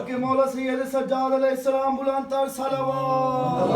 कि मौला सैयद सज्जाद अलैहिस्सलाम बुलंद तर सलवात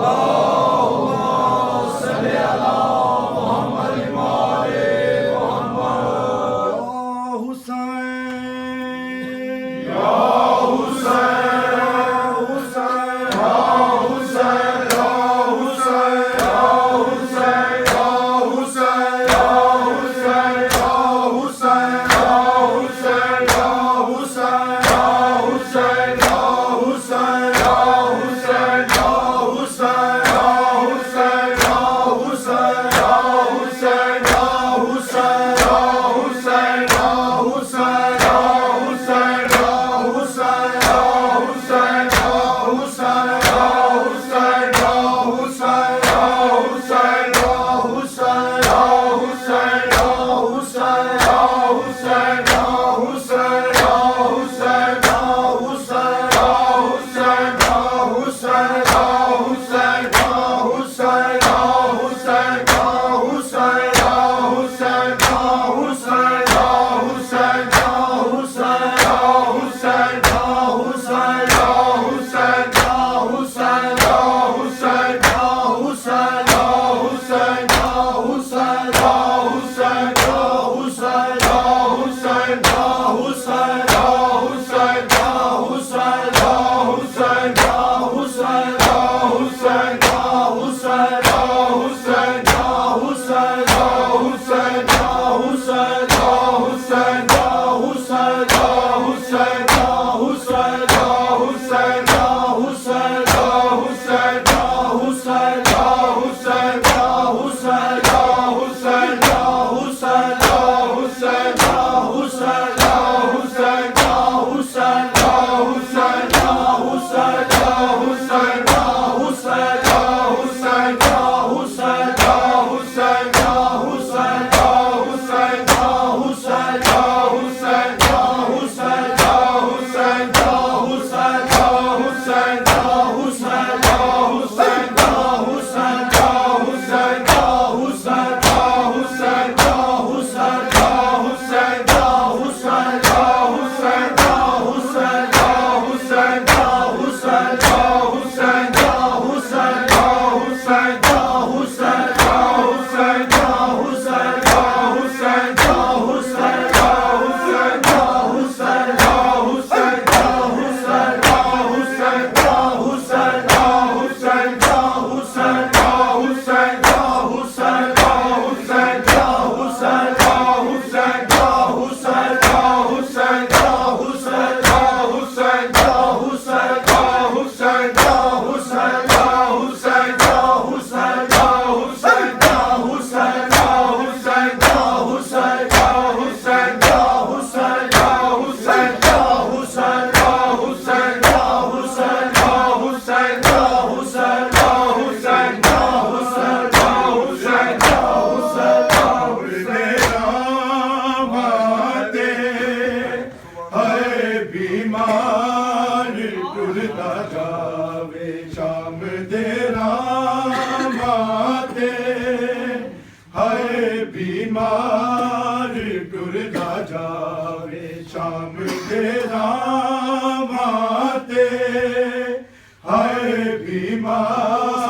बीमार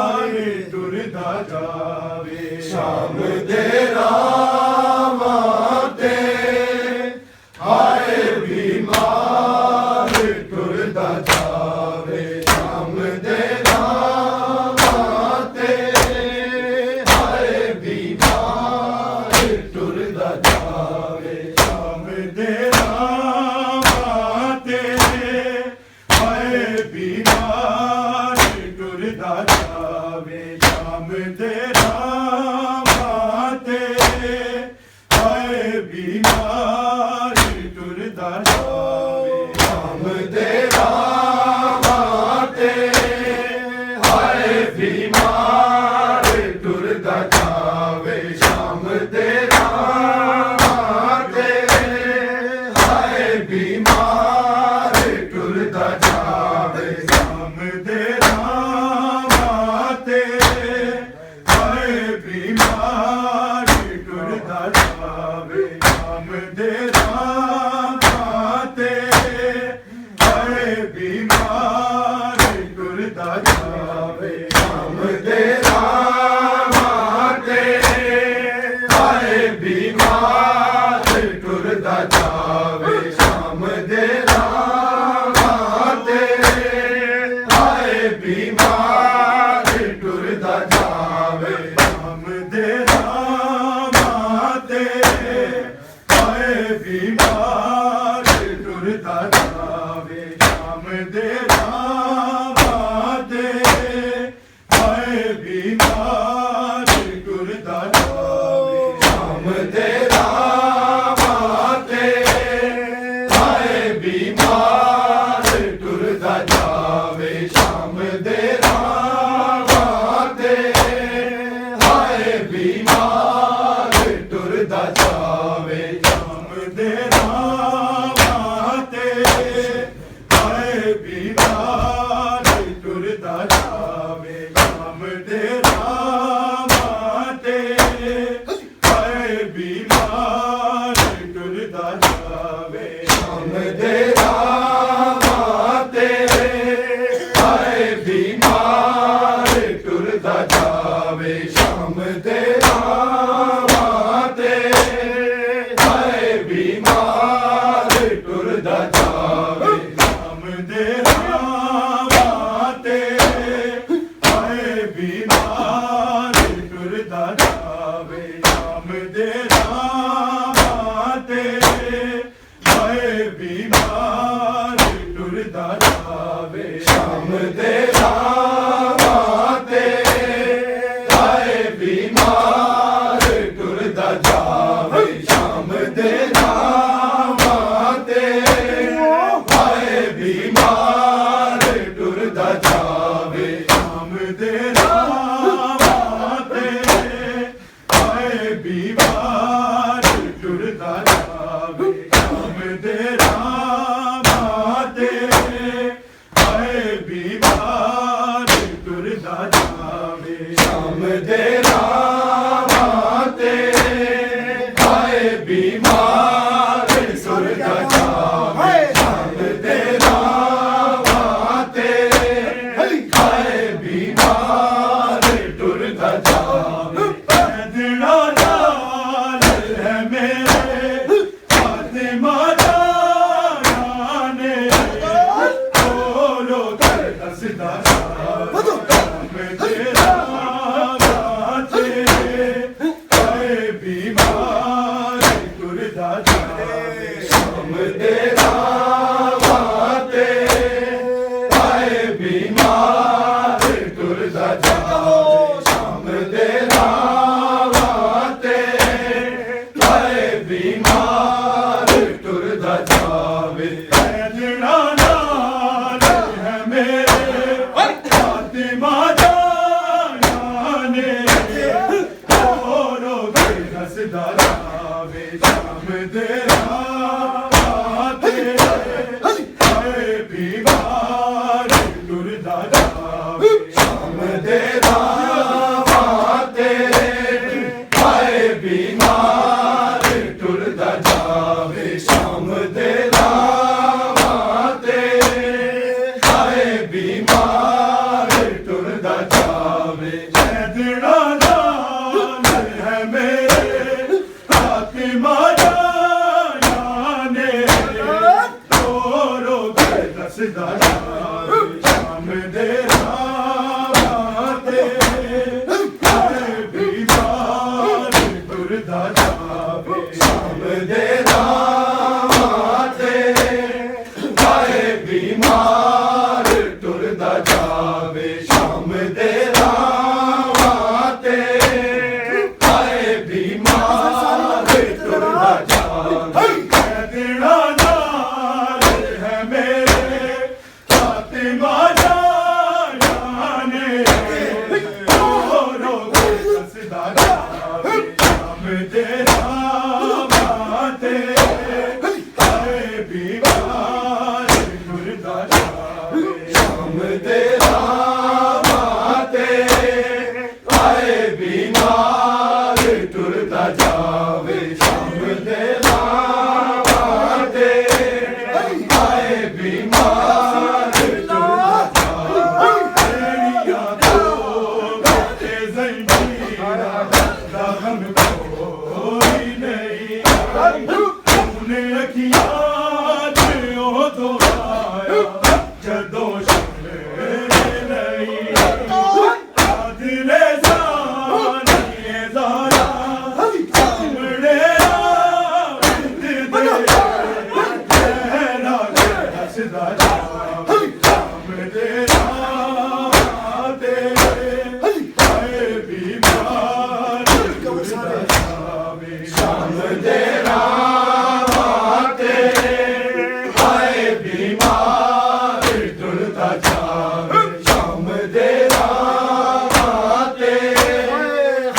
जावे शाम दे रावां ते हाय बीमार टुरदा जावे शाम दे रावां ते हाय बीमार टुरदा जावे शाम दे रावां ते हाय बीमार टुरदा जावे शाम दे रावां ते हाय बीमार टुरदा जावे शाम दे रावां ते हाय बीमार टुरदा जावे शाम दे रावां ते हाय बीमार टुरदा जावे शाम दे रावां ते हाय बीमार टुरदा जावे शाम दे रावां ते हाय बीमार टुरदा जावे शाम दे रावां ते हाय बीमार टुरदा जावे शाम दे रावां ते हाय बीमार टुरदा जावे शाम दे रावां ते हाय बीमार टुरदा जावे शाम दे रावां ते हाय बीमार टुरदा जावे शाम दे रावां ते हाय बीमार टुरदा जावे शाम दे रावां ते हाय बीमार टुरदा जावे शाम दे रावां ते हाय बीमार टुरदा जावे शाम दे रावां ते हाय बीमार टुरदा जावे शाम दे रावां ते हाय बीमार टुरदा जावे पैदड़ा नाल है मेरे फातिमा जाने बोलो कर दसदा शाम दे रावां ते हाय बीमार टुरदा जावे शाम दे रावां ते हाय बीमार टुरदा जावे शाम दे रावां ते हाय बीमार टुरदा जावे पैदड़ा नाल है मेरे फातिमा जाने बोलो के हसदा जावे शाम दे रावां ते हाय बीमार टुरदा जावे शाम दे रावां ते हाय बीमार टुरदा जावे शाम दे रावां ते हाय बीमार टुरदा जावे पैदड़ा नाल है मेरे फातिमा जाने बोलो के दसदा जावे शाम दे रावां ते हाय बीमार टुरदा जावे शाम दे रावां ते हाय बीमार टुरदा जावे शाम दे रावां ते हाय बीमार टुरदा जावे पैदड़ा नाल है मेरे याद उदों आया जदों शमले नहीं दिले सानिए ज़ारा सामने बिंद दे लहरा के हंसदा जावे शाम दे राते हाय बीमार टुरदा जावे शाम दे राते हाय बीमार टुरदा जावे शाम दे राते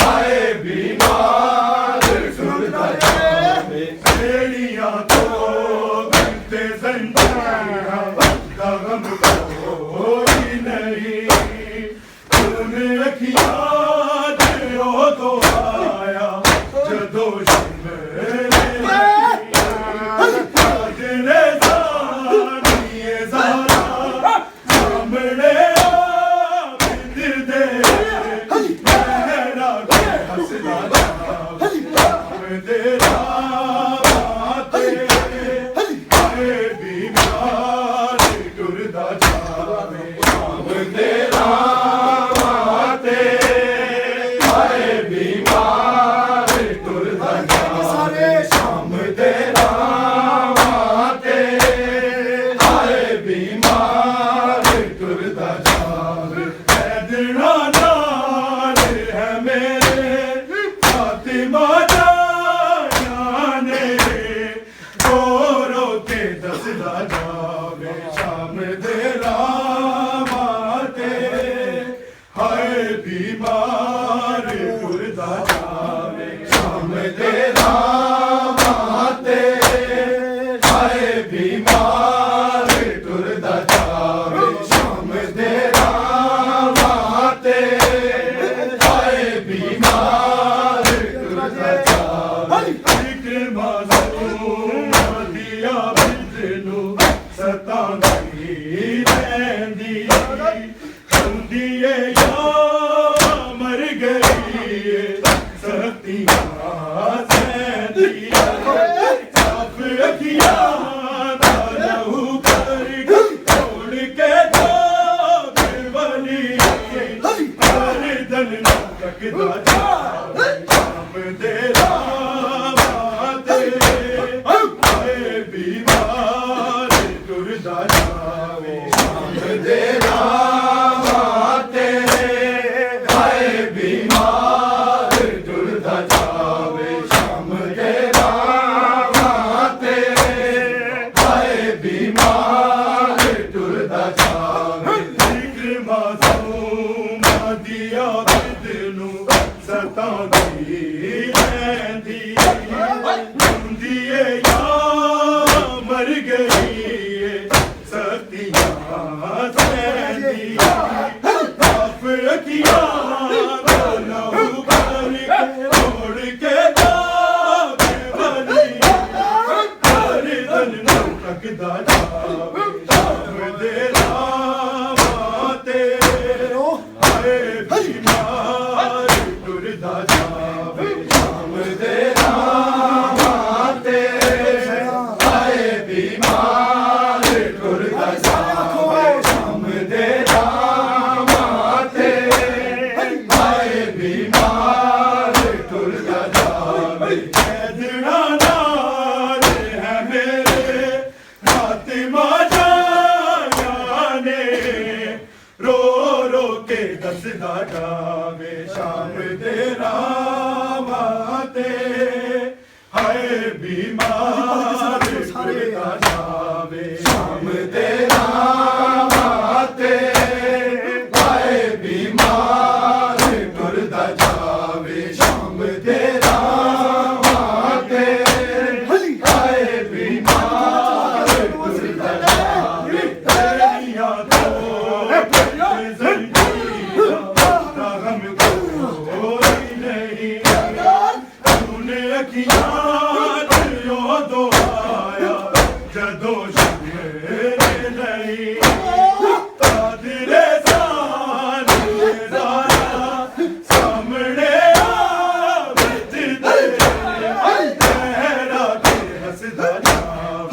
हाय बीमार टुरदा जावे बेड़ियां तो बनते ज़ंजीरां का गम कोई नहीं तूने अखियां तो आया जदों शमले दिले सानिए ज़ारा सामने बिंद दे लहरा के हंसदा जावे शाम दे राते हाय बीमार टुरदा जावे शाम दे राते हाय बीमार टुरदा जावे शाम दे राते हाय बीमार टुरदा जावे ऐदना नाल है मेरे फातिमा जाने रो रो के दसदा जावे शाम दे राते हाय बीमार टुरदा जावे शाम दे राते हाय बीमार टुरदा जावे शाम दे राते हाय बीमार टुरदा जावे जिक्र मासूम दिया बिजनू सतांदी रहंदी हुंदी ए या मर गई सतियां सहंदी साफ अखियां दा लहू कर छोड़ के जावे वली हर दल ना तकदा जावे शाम दे राते हाय बीमार टुरदा जावे शाम दे राते हाय बीमार टुरदा जावे शाम दे राते हाय बीमार टुरदा जावे जिक्र मासूम दिया बिदनू सतांदी रहंदी हुंदी ए या मर गई सतियां सहंदी साफ अखियां दा लहू कर छोड़ के जावे वली हर दल ना तकदा जावे शाम दे राते हाय बीमार टुरदा जावे शाम दे राते हाय बीमार टुरदा जावे शाम दे राते हाय बीमार टुरदा जावे ऐदना नाल है मेरे फातिमा जाने रो रो के दसदा जावे शाम दे राते हाय बीमार टुरदा जावे शाम दे राते हाय बीमार टुरदा जावे शाम दे राते हाय बीमार टुरदा जावे बेड़ियां तो बनते ज़ंजीरां का गम कोई नहीं तूने अखियां तो आया जदों शमले नहीं दिले सानिए ज़ारा सामने बिंद दे लहरा के हंसदा जावे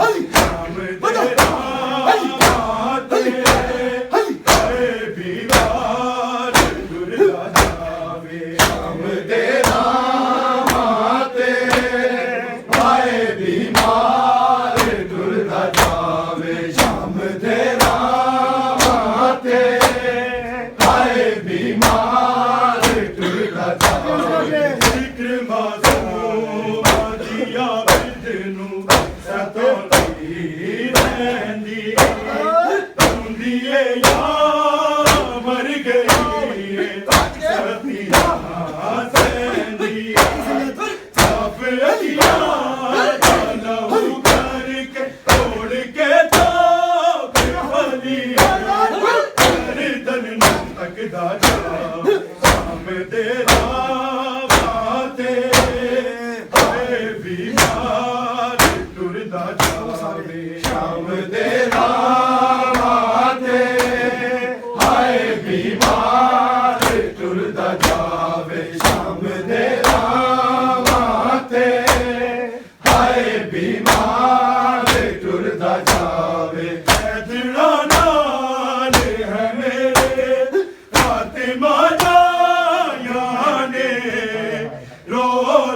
के तो खली गर्दन तकदा जावे शाम तेरा बाते हाय बीमार टुरदा जावे शाम तेरा बाते हाय बीमार टुरदा जावे शाम तेरा बाते हाय बीमार टुरदा जावे ऐदड़ा नाल है मेरे फातिमा जाने रो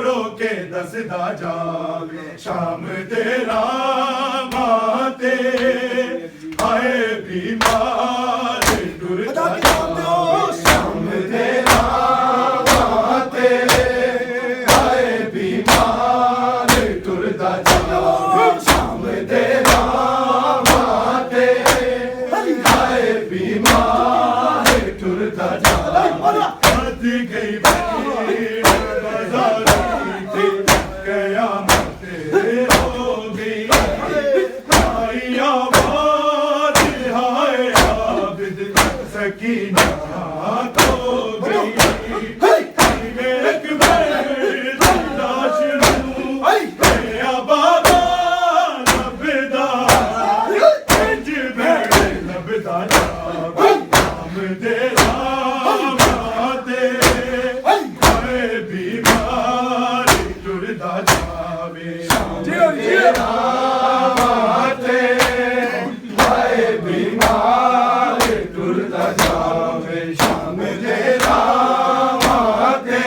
रो के दसदा जावे शाम तेरा माते हाय बीमार टुरदा जावे शाम तेरा माते हाय बीमार टुरदा जावे शाम तेरा माते हाय बीमार टुरदा जावे हद गई भीड़ बाजारी थी कयामत हो गई आई आबाद हाय आबिद सकीना खो गई एक लाश या बाबा लबदा पंज लबदा हम तेरा माते हाय बीमार टुरदा जावे तेरा माते हाय बीमार टुरदा जावे शाम तेरा माते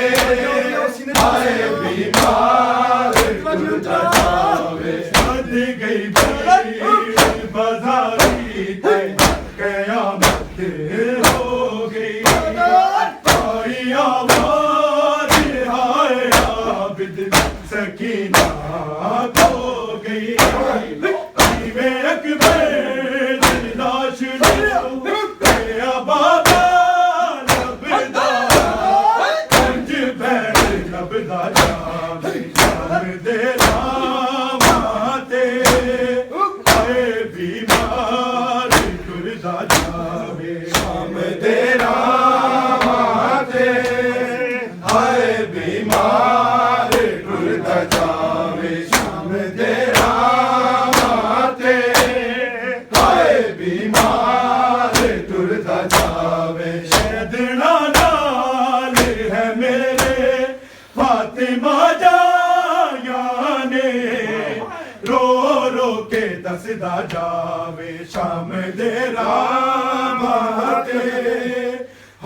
हाय बीमार टुरदा जावे हद गई भीड़ बाजारी थे कयामत हो गई आई आबाद हाय आबिद सकीना खो गई में अकबर लाश या बाबा लबदा पंज पैर लबदा जावे शाम तेरा माते हाय बीमार टुरदा जावे शाम तेरा माते हाय बीमार टुरदा जावे शाम तेरा माते हाय बीमार टुरदा जावे ऐदड़ा नाल है मेरे फातिमा जाने रो रो के दसदा जावे शाम तेरा माते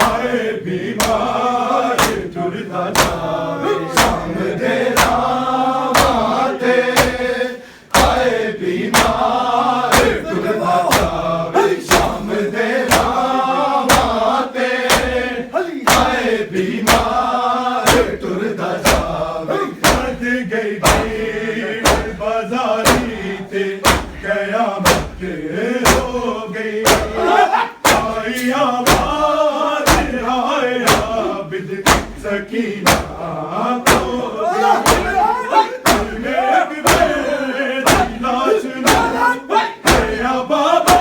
हाय बीमार टुरदा जावे शाम तेरा माते हाय बीमार टुरदा जावे शाम तेरा माते हाय बीमार टुरदा जावे हद गई भीड़ बाजारी थे कयामत हो गई आई आबाद हाय आबिद सकीना खो गई एक लाश या बाबा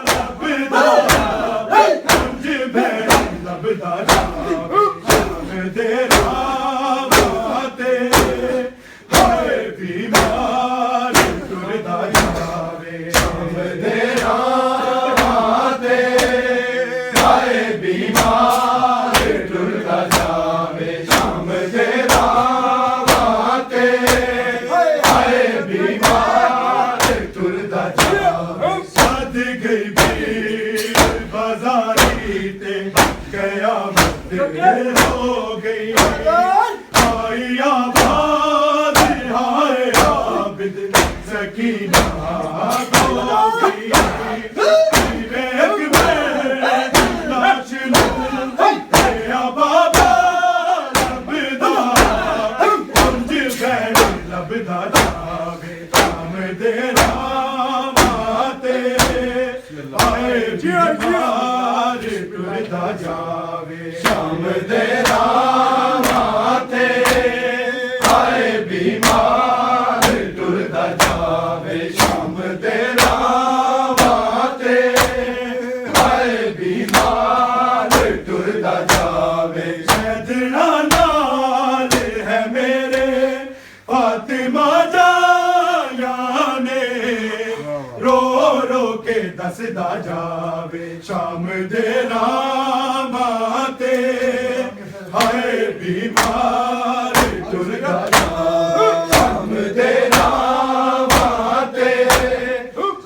लबदा पंज भैर लबदा जावे शाम तेरा माते हाय बीमार टुरदा जावे शाम तेरा माते हाय बीमार टुरदा जावे शाम तेरा माते हाय बीमार टुरदा जावे सद गई भीड़ बाजारी थे कयामत हो गई आई आबाद हाय आबिद सकीना खो गई एक लाश या बाबा लबदा पंज पैर लबदा जावे शाम तेरा माते हाय बीमार टुरदा जावे शाम तेरा माते हाय बीमार टुरदा जावे शाम तेरा रो रो के दसदा जावे शाम दे रामाते हाय बीमार टुरदा जावे शाम दे रामाते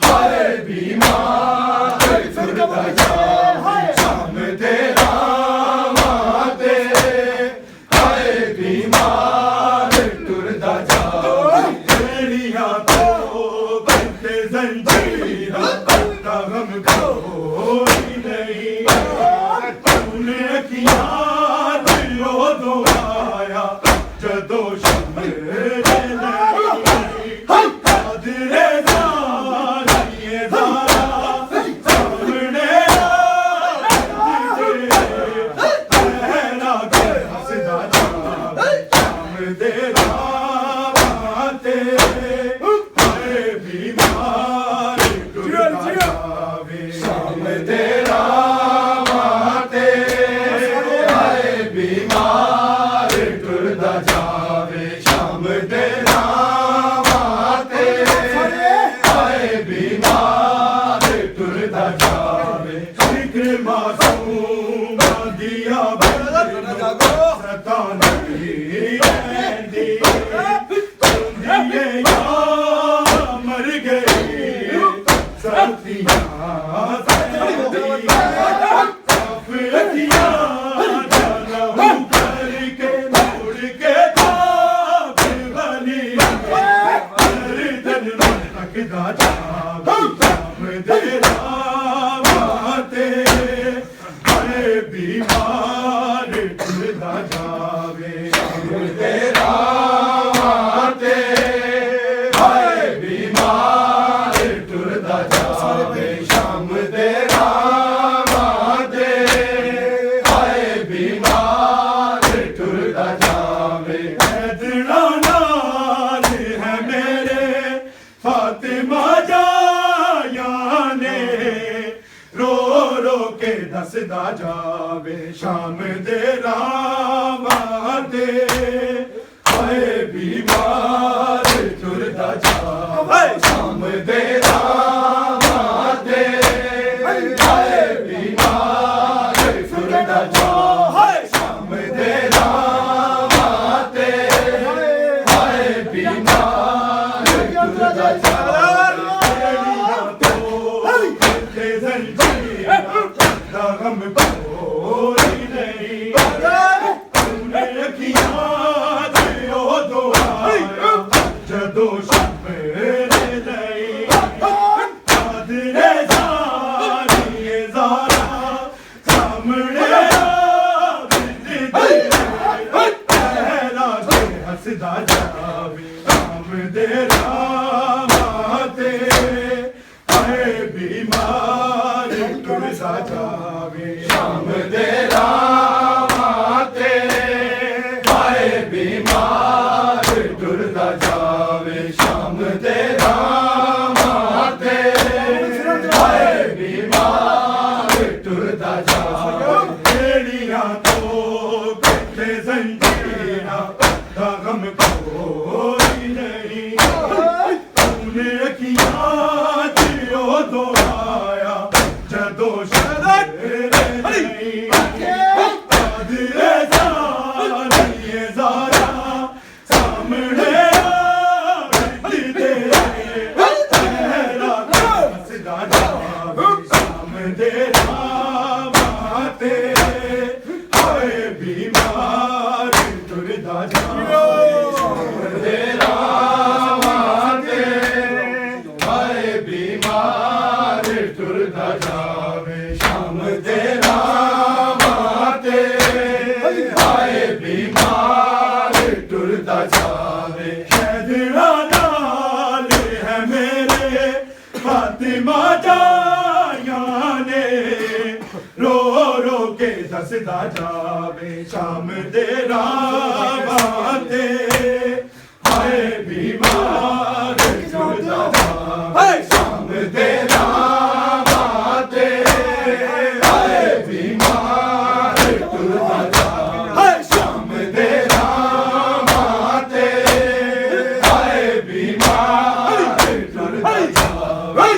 हाय बीमार टुरदा जावे शाम दे रामाते हाय बीमार टुरदा जावे बेड़ियां तो बनते जंजीरा हम कोई नहीं तूने किया दिलो दो आया जदों शम्मे नहीं कादरे ज़ालिए ज़ारा सामने पहला के हंसदा जावे शाम दे रामाते हाय बीमार टुरदा जावे शाम दे रामाते हाय बीमार टुरदा जावे शाम दे रामाते हाय बीमार टुरदा जावे जिक्र मासूम दिया सता नहीं रहंदी दिए या मर गई सर्दियां काफियतियां जाना करके मुड़ के ताब बनी दर्दन तकदा जावे शाम दे रामाते हाय बीमार टुरदा जावे शाम दे रामाते हाय बीमार टुरदा जावे शाम दे रामाते हाय बीमार टुरदा जावे हैदरा नाल है मेरे फातिमा जाया ने रो रो के दसदा जावे शाम दे रामाते हाय बीमार टुरदा जावे शाम दे रामाते हाय बीमार टुरदा जावे शाम दे रामाते हाय बीमार टुरदा जावे हम कोई नहीं तूने किया दिलो दो आया जदों शम्मे नहीं कादरे ज़ालिए ज़ारा सामने पहला के हंसदा जावे शाम दे रामाते हाय बीमार टुरदा जावे शाम दे रामाते हाय बीमार टुरदा जावे शाम दे रामाते हाय बीमार टुरदा जावे बेड़ियां तो बनते जंजीरा हम कोई नहीं तूने किया दिलो दो आया जदों शम्मे नहीं कादरे ज़ालिए ज़ारा सामने पहला के हंसदा जावे शाम दे रामाते हाय बीमार टुरदा जावे शाम दे रामाते हाय बीमार टुरदा जावे शाम दे रामाते हाय बीमार टुरदा जावे हैदरा नाल है मेरे फातिमा जाया ने रो रो के दसदा जावे शाम दे रामाते हाय बीमार टुरदा जावे शाम दे रामाते हाय बीमार टुरदा जावे शाम दे रामाते हाय बीमार टुरदा जावे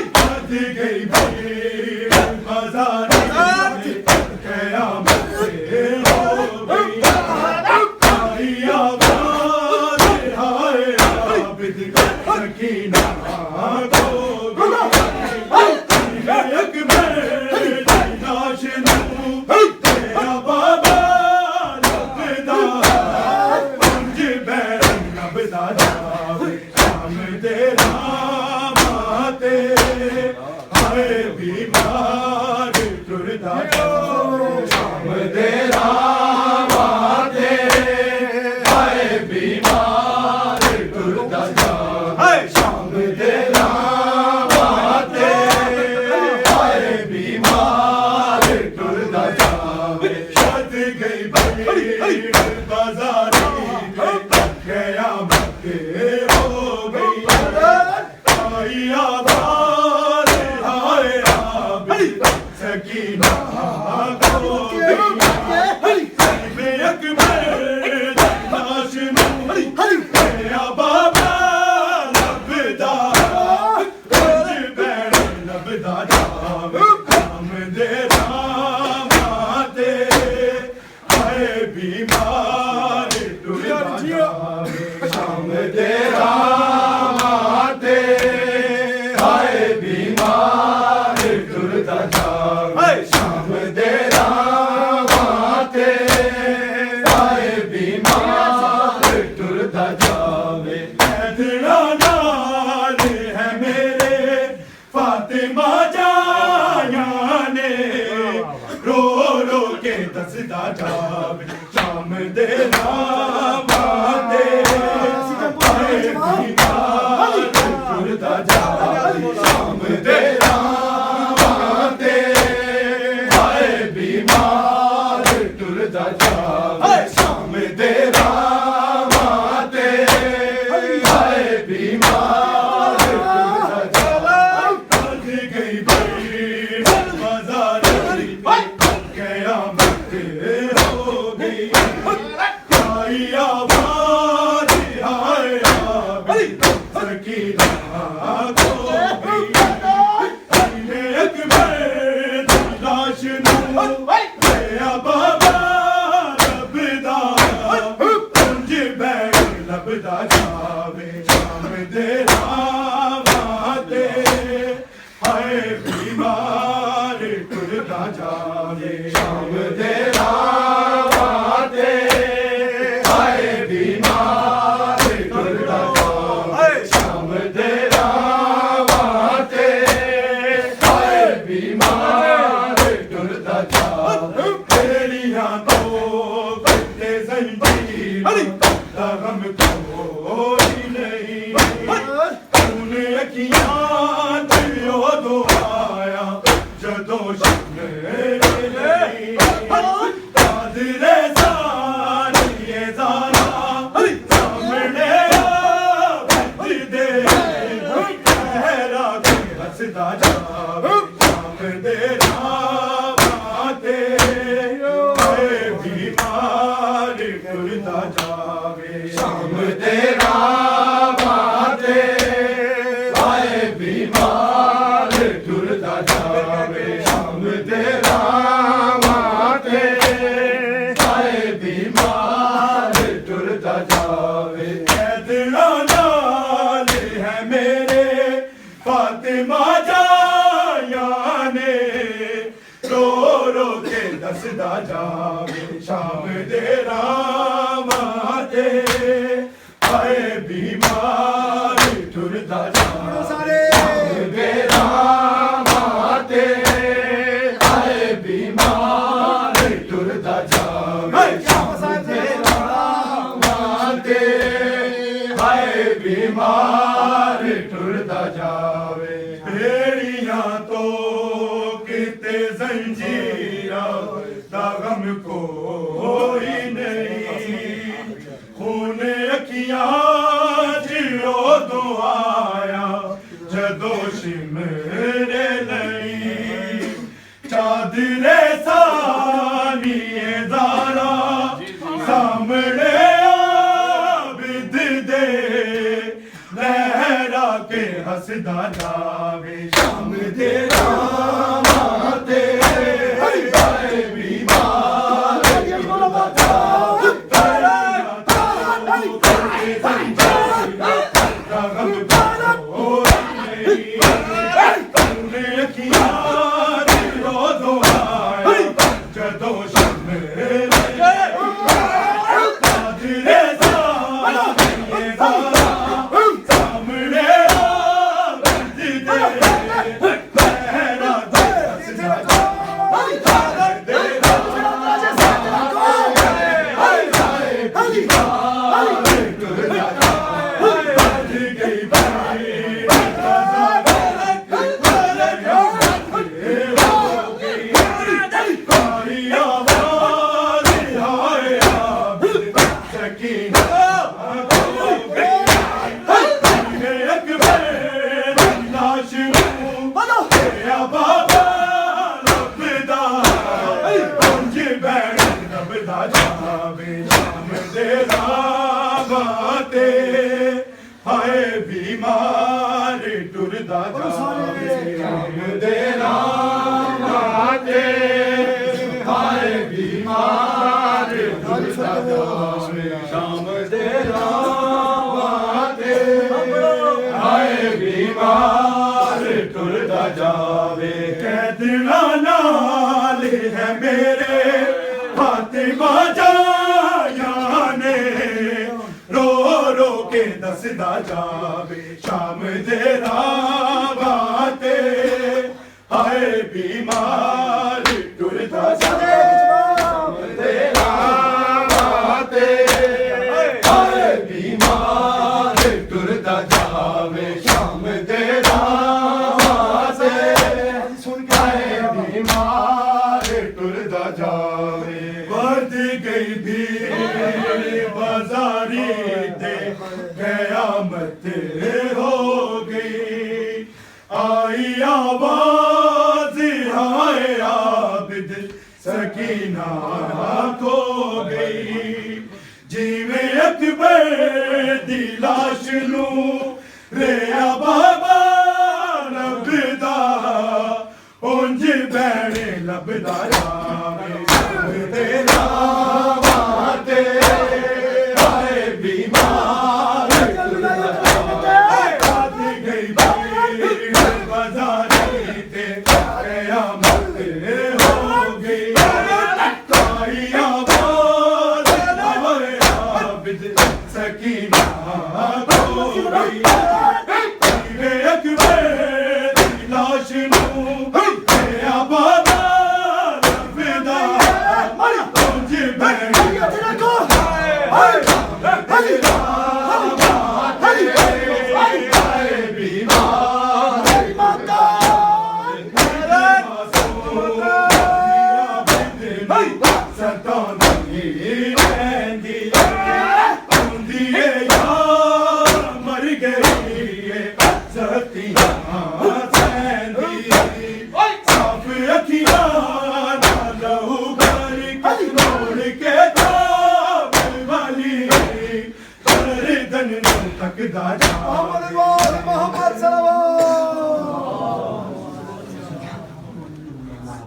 हाय बीमार टुरदा जावे शाम दे रावाते हाय बीमार टुरदा जावे शाम दे रावाते हाय बीमार टुरदा जावे शद गई भीड़ बाजारी क़यामत हो गई आई आवाज़ हाय आबी सकीना हो गई में अकबर नाश मेरा बाबा लबदा कुछ बैठ लबदा जावे हम दे रामाते हाय बीमार टुरदा जावे शाम दे रामाते हाय बीमार टुरदा जावे शाम दे रामाते हाय बीमार टुरदा जावे इतना नाल है मेरे फातिमा जाया ने रो रो के दसदा जावे शाम दे रामाते हाय बीमार टुरदा जावे शाम दे रामाते हाय बीमार टुरदा जावे शाम दे रामाते हाय बीमार टुरदा जावे गई भीड़ बाजारी क़यामत हो गई आई आवाज़ हाय आबी सकीना हो गई में अकबर लाश मेरा बाबा लबदा कुंज बैठ लबदा जावे शाम दे रावाते हाय बीमार टुरदा जावे शाम दे रावाते हाय बीमार टुरदा जावे शाम दे रावाते हाय बीमार टुरदा जावे तेरियां तो बंदे जंजीर दा गम कोई नहीं तूने अखियां दियो दो आया जदों नहीं कादरे सानिए ज़ारा सामने आ दे ठहरा के हंसदा जावे शाम दे रावाते हाय बीमार टुरदा जावे शाम दे रावाते हाय बीमार टुरदा जावे शाम दे रावाते हाय बीमार टुरदा जावे इतना नाल है मेरे फातिमा जाया ने रो रो के दसदा जावे शाम दे रामाते हाय बीमार टुरदा जावे शाम दे रामाते हाय बीमार टुरदा जावे शाम दे रामाते हाय बीमार टुरदा जावे बेड़ियां तो किते जंजीरा दा गम कोई नहीं खून अखियां जियो दो आया जदों शिमरे नहीं चादरे सानिए ज़ारा सामने आबिद दे लहरा के हंसदा जावे शाम दे रामाते हाय बीमार टुरदा जावे शाम दे रावाते हाय बीमार टुरदा जावे शाम दे रावाते हाय बीमार टुरदा जावे कैदना नाल है मेरे फातिमा जाया ने रो रो के दसदा जावे शाम दे रावाते हाय बीमार टुरदा जावे शाम दे रावाते हाय बीमार टुरदा जावे शाम दे रावाते हाय बीमार टुरदा जावे बढ़ गई भीड़ बाजारी ते कयामत हो गई आई आवाज हाय आबिद सकीना खो गई जिवें अकबर दी लाश नू रेया बाबा लभदा उंज बैणे लभदा जावे शाम दे